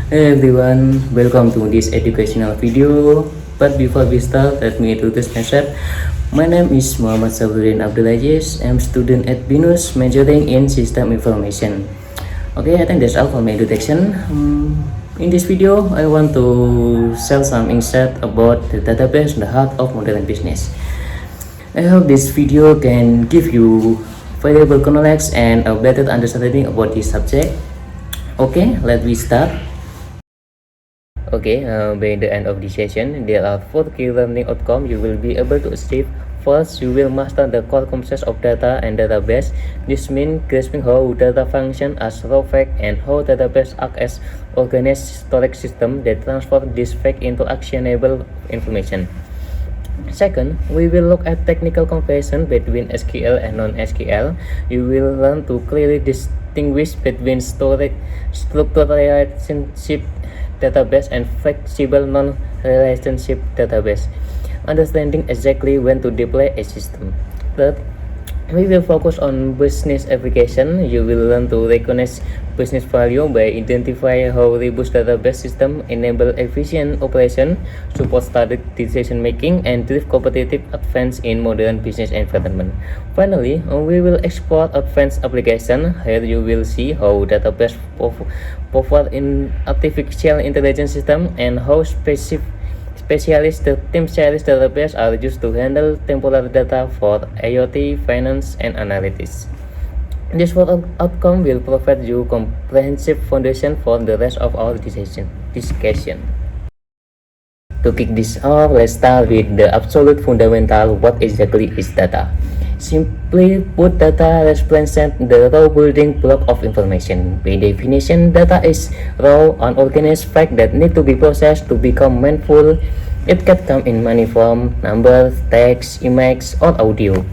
Hey everyone, welcome to this educational video. But before we start, let me introduce myself. My name is Muhammad Sabruddin Abdulaziz. I'm student at BINUS majoring in System Information. Okay, I think that's all for my introduction. In this video, I want to share some insight about the database, the heart of modern business. I hope this video can give you valuable knowledge and a better understanding about this subject. Okay, let me start. Okay, by the end of this session, there are 4 key learning outcomes you will be able to achieve. First, you will master the core concepts of data and database. This means grasping how data function as raw fact and how database act as organized storage system that transform this fact into actionable information. Second, we will look at technical comparison between SQL and non-SQL. You will learn to clearly distinguish between storage structured relationship database and flexible non-relationship database, understanding exactly when to deploy a system. Third, we will focus on business application. You will learn to recognize business value by identifying how robust database system enable efficient operation, support strategic decision making, and drive competitive advance in modern business environment. Finally, we will explore advanced application. Here you will see how database provide in artificial intelligence system and how the team specialist database are used to handle temporary data for IoT, finance, and analytics. This outcome will provide you comprehensive foundation for the rest of our discussion. To kick this off, let's start with the absolute fundamental. What exactly is data? Simply put, data represents the raw building block of information. By definition, data is raw, unorganized fact that need to be processed to become meaningful. It can come in many forms: numbers, text, image, or audio.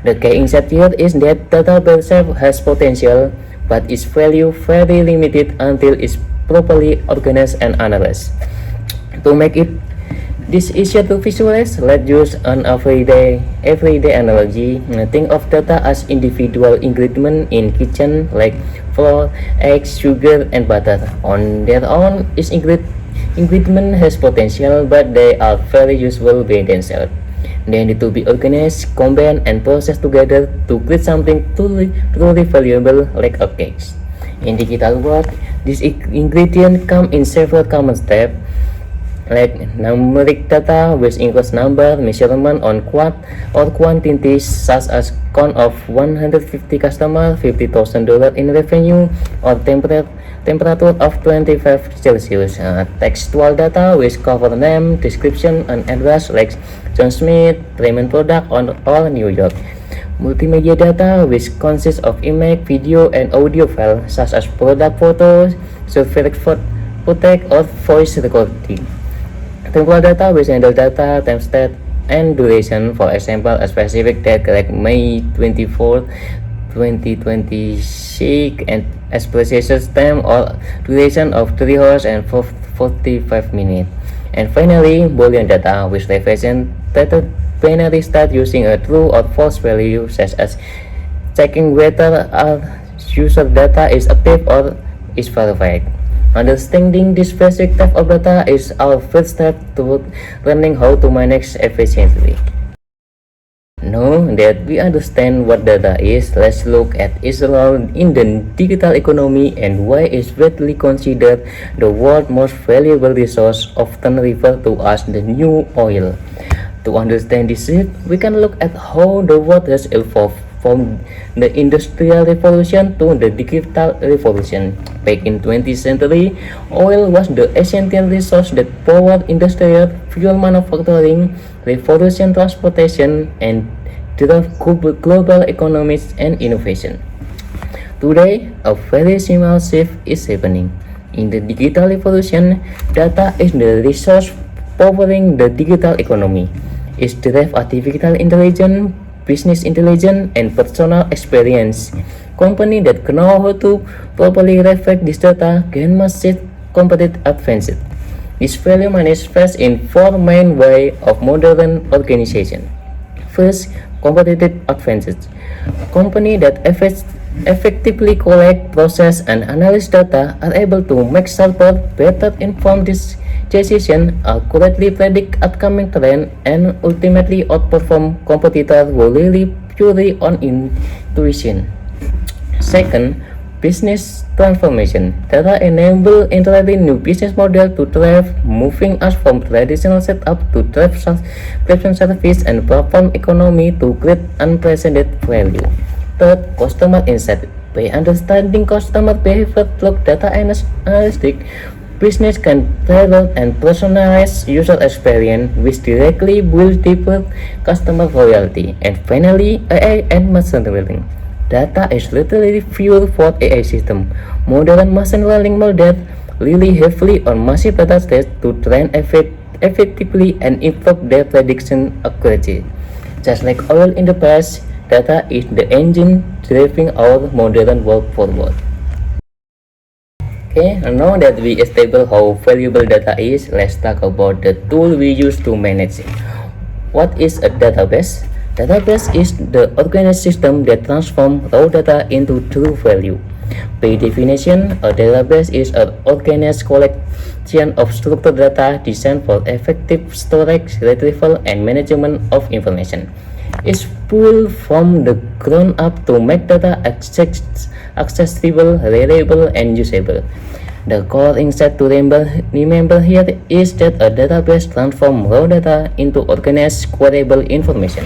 The key insight here is that data by itself has potential, but its value very limited until it's properly organized and analyzed. To make it this easier to visualize, let's use an everyday analogy. Think of data as individual ingredients in kitchen like flour, eggs, sugar, and butter. On their own, each ingredient has potential, but they are very useful by themselves. They need to be organized, combined, and processed together to create something truly valuable like a cake. In digital world, these ingredients come in several common steps, like numeric data, which includes number, measurement on quantities such as count of 150 customers, $50,000 in revenue, or temperature of 25 Celsius. Textual data, which cover name, description, and address like John Smith, Raymond Product, or New York. Multimedia data, which consists of image, video, and audio files such as product photos, survey footage, or voice recording. Temporal data, which handle data, time state, and duration. For example, a specific date like May 24, 2026, and a precise time or duration of 3 hours and 45 minutes. And finally, Boolean data, which represent data binary state using a true or false value, such as checking whether a user data is active or is verified. Understanding this basic type of data is our first step toward learning how to manage efficiently. Now that we understand what data is, let's look at its role in the digital economy and why it's widely considered the world's most valuable resource, often referred to as the new oil. To understand this shift, we can look at how the world has evolved from the Industrial Revolution to the Digital Revolution. Back in 20th century, oil was the essential resource that powered industrial fuel manufacturing, revolution transportation, and drove global economics and innovation. Today, a very similar shift is happening. In the digital revolution, data is the resource powering the digital economy. It drives artificial intelligence, business intelligence, and personal experience. Companies that know how to properly reflect this data gain massive competitive advantage. This value manifests in 4 main ways of modern organization. First, competitive advantage. Companies that effectively collect, process, and analyze data, are able to make sharper, better informed decisions, accurately predict upcoming trends, and ultimately outperform competitors who rely purely on intuition. Second, business transformation. Data enable entirely new business model to thrive, moving us from traditional setup to subscription service and platform economy to create unprecedented value. Third, customer insight. By understanding customer behavior through data analytics, business can tailor and personalize user experience, which directly builds deeper customer loyalty. And finally, AI and machine learning. Data is literally fuel for AI system. Modern machine learning models rely heavily on massive data sets to train effectively and improve their prediction accuracy. Just like oil in the past, data is the engine driving our modern world forward. Okay, now that we established how valuable data is, let's talk about the tool we use to manage it. What is a database? Database is the organized system that transforms raw data into true value. By definition, a database is an organized collection of structured data designed for effective storage, retrieval, and management of information. It's pulled from the ground up to make data accessible, reliable, and usable. The core insight to remember here is that a database transforms raw data into organized, queryable information.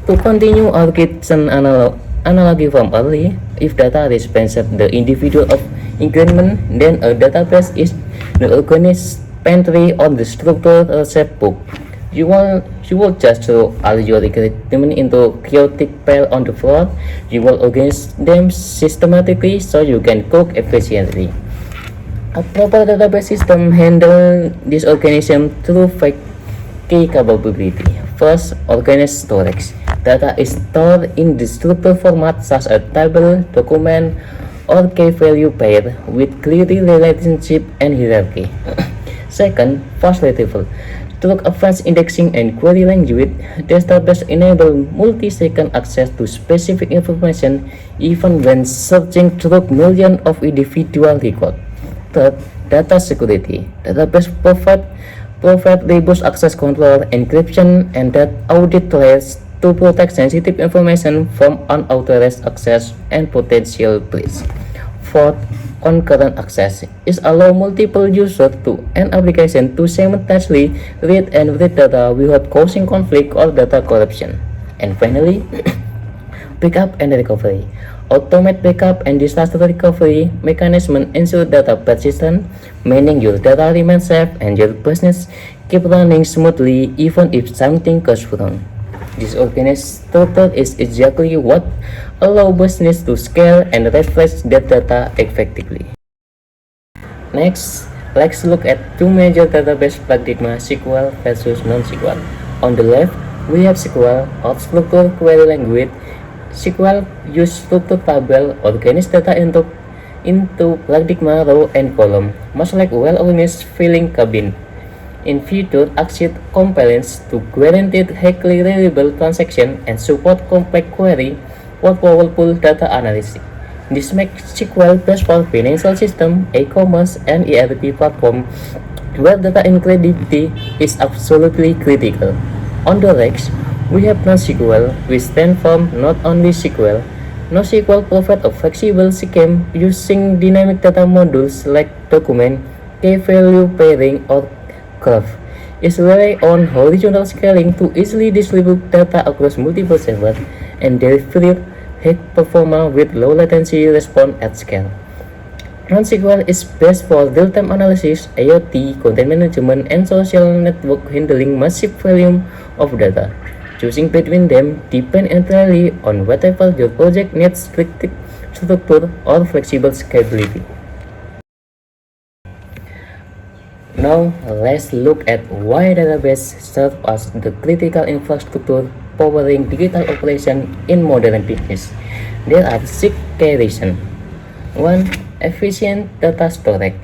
To continue our kitchen analogy from early, if data represents the individual of ingredient, then a database is the organized pantry or the structured recipe book. You will just throw all your ingredient into chaotic pile on the floor. You will organize them systematically so you can cook efficiently. A proper database system handles this organization through five key capabilities. First, organized storage. Data is stored in the structured format such as table, document, or key value pair with clear relationship and hierarchy. Second, fast retrieval. Through advanced indexing and query language, database enable multi-second access to specific information even when searching through millions of individual records. Third, data security. Database provide robust access control, encryption, and data audit layers to protect sensitive information from unauthorized access and potential breach. Fourth, concurrent access is allow multiple users to an application to simultaneously read and write data without causing conflict or data corruption. And finally, backup and recovery. Automate backup and disaster recovery mechanism ensure data persistence, meaning your data remains safe and your business keep running smoothly even if something goes wrong. This organized structure is exactly what allows business to scale and refresh their data effectively. Next, let's look at two major database paradigms, SQL versus non-SQL. On the left, we have SQL, or structured query language. SQL uses structured table, organized data into paradigm row and column, much like well-organized filing cabinet. In future, access compliance to guaranteed highly reliable transaction and support complex query for powerful data analysis. This makes SQL best for financial system, e-commerce, and ERP platform where data integrity is absolutely critical. On the right, we have NoSQL, which stands for not only SQL. NoSQL provides a flexible scheme using dynamic data modules like document, key value pairing, or graph. It relies on horizontal scaling to easily distribute data across multiple servers and deliver high performance with low latency response at scale. NoSQL is best for real-time analysis, IoT, content management, and social network handling massive volume of data. Choosing between them depends entirely on whatever your project needs, strict structure or flexible scalability. Now, let's look at why database serve as the critical infrastructure powering digital operation in modern business. There are 6 key reasons. 1. Efficient data storage.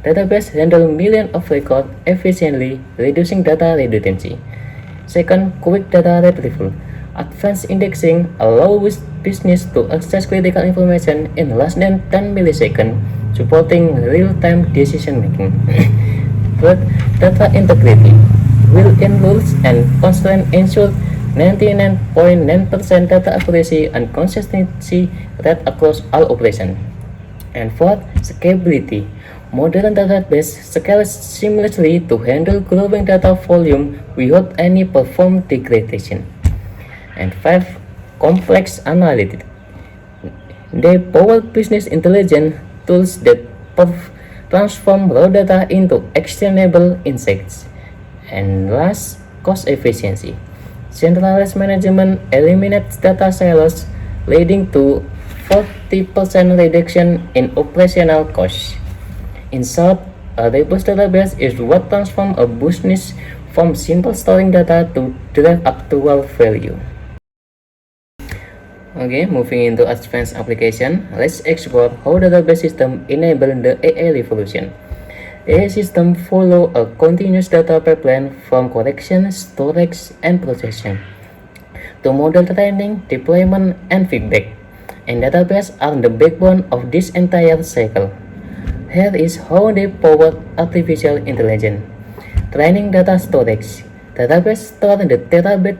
Database handle millions of records efficiently, reducing data redundancy. Second, quick data retrieval. Advanced indexing allows business to access critical information in less than 10 milliseconds, supporting real-time decision making. Third, data integrity. Built-in rules and constraints ensure 99.9% data accuracy and consistency rate across all operations. And fourth, scalability. Modern database scales seamlessly to handle growing data volume without any performance degradation. And five, complex analytics. They power business intelligence tools that transform raw data into actionable insights. And last, cost efficiency. Centralized management eliminates data silos, leading to 40% reduction in operational costs. In short, a robust database is what transforms a business from simple storing data to drive actual value. Okay, moving into advanced application, let's explore how database system enable the AI revolution. AI systems follow a continuous data pipeline from collection, storage, and processing to model training, deployment, and feedback. And databases are the backbone of this entire cycle. Here is how they power artificial intelligence. Training data storage. Database store the terabyte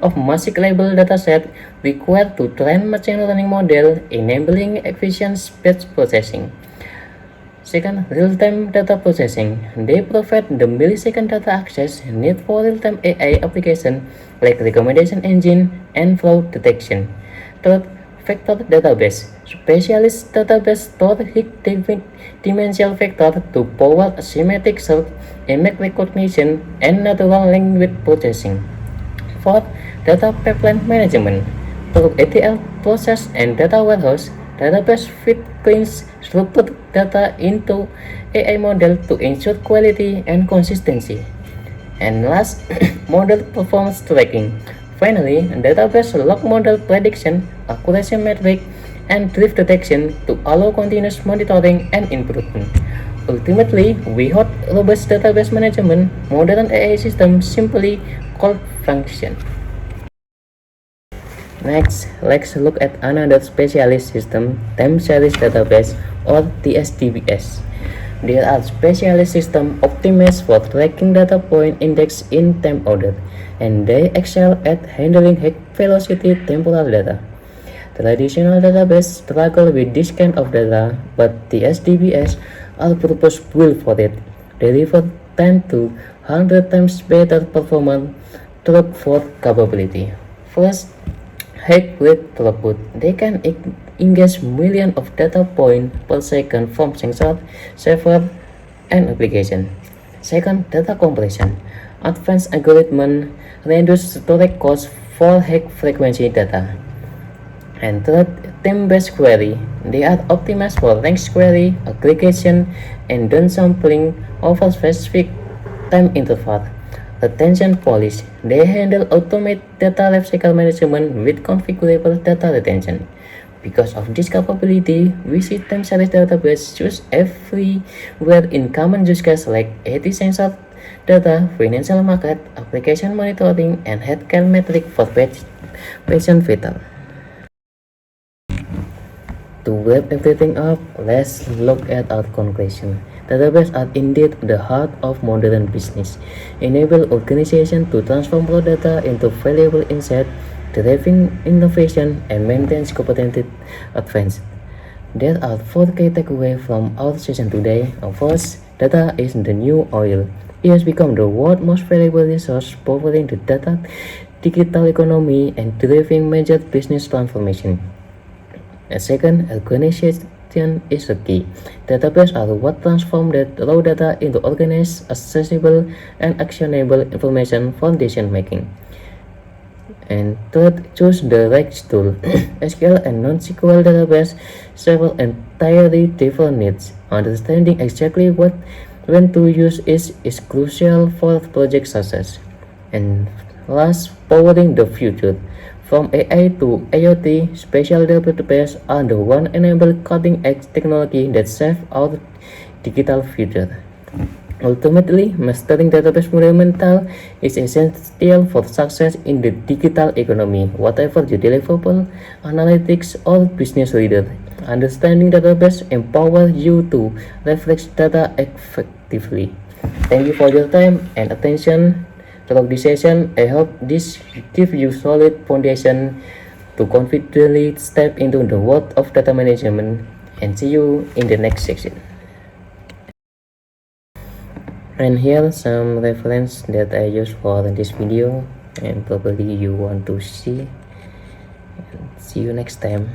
of massive label dataset required to train machine learning model, enabling efficient batch processing. Second, real-time data processing. They provide the millisecond data access needed for real-time AI application like recommendation engine and fraud detection. Third, vector database. Specialist database store dimensional vector to power semantic search, image recognition, and natural language processing. Fourth, data pipeline management. Through ETL process and data warehouse, database feed cleans structured data into AI model to ensure quality and consistency. And last, model performance tracking. Finally, database log model prediction, accuracy metric, and drift detection to allow continuous monitoring and improvement. Ultimately, without robust database management, modern AI systems simply call function. Next, let's look at another specialist system, time series database or TSDBS. There are specialist systems optimized for tracking data point index in time order, and they excel at handling high-velocity temporal data. Traditional database struggle with this kind of data, but TSDBS are purpose-built for it. They deliver 10 to 100 times better performance throughput capability. First, high rate throughput. They can ingest millions of data points per second from sensor, server, and application. Second, data compression. Advanced algorithms reduce storage costs for high-frequency data. And third, time-based query. They are optimized for range query, aggregation, and downsampling over specific time interval. Retention policy. They handle automated data lifecycle management with configurable data retention. Because of this capability, we see time series database used everywhere in common use cases like IT sensor data, financial market, application monitoring, and healthcare metric for patient vital. To wrap everything up, let's look at our conclusion. Databases are indeed the heart of modern business, enable organizations to transform raw data into valuable insight, driving innovation and maintains competitive advance. There are four key takeaways from our session today. First, data is the new oil. It has become the world's most valuable resource, powering the data digital economy and driving major business transformation. Second, organization is the key. Databases are what transform the raw data into organized, accessible, and actionable information for decision making. And third, choose the right tool. SQL and non-SQL database serve entirely different needs. Understanding exactly when to use is crucial for project success. And last, powering the future. From AI to IoT, special databases are the one enable cutting-edge technology that shape our digital future. Ultimately, mastering database fundamental is essential for success in the digital economy. Whatever you developer, analytics, or business leader, understanding database empowers you to leverage data effectively. Thank you for your time and attention throughout this session. I hope this gives you solid foundation to confidently step into the world of data management, and see you in the next section. And here some reference that I use for this video and probably you want to see. See you next time.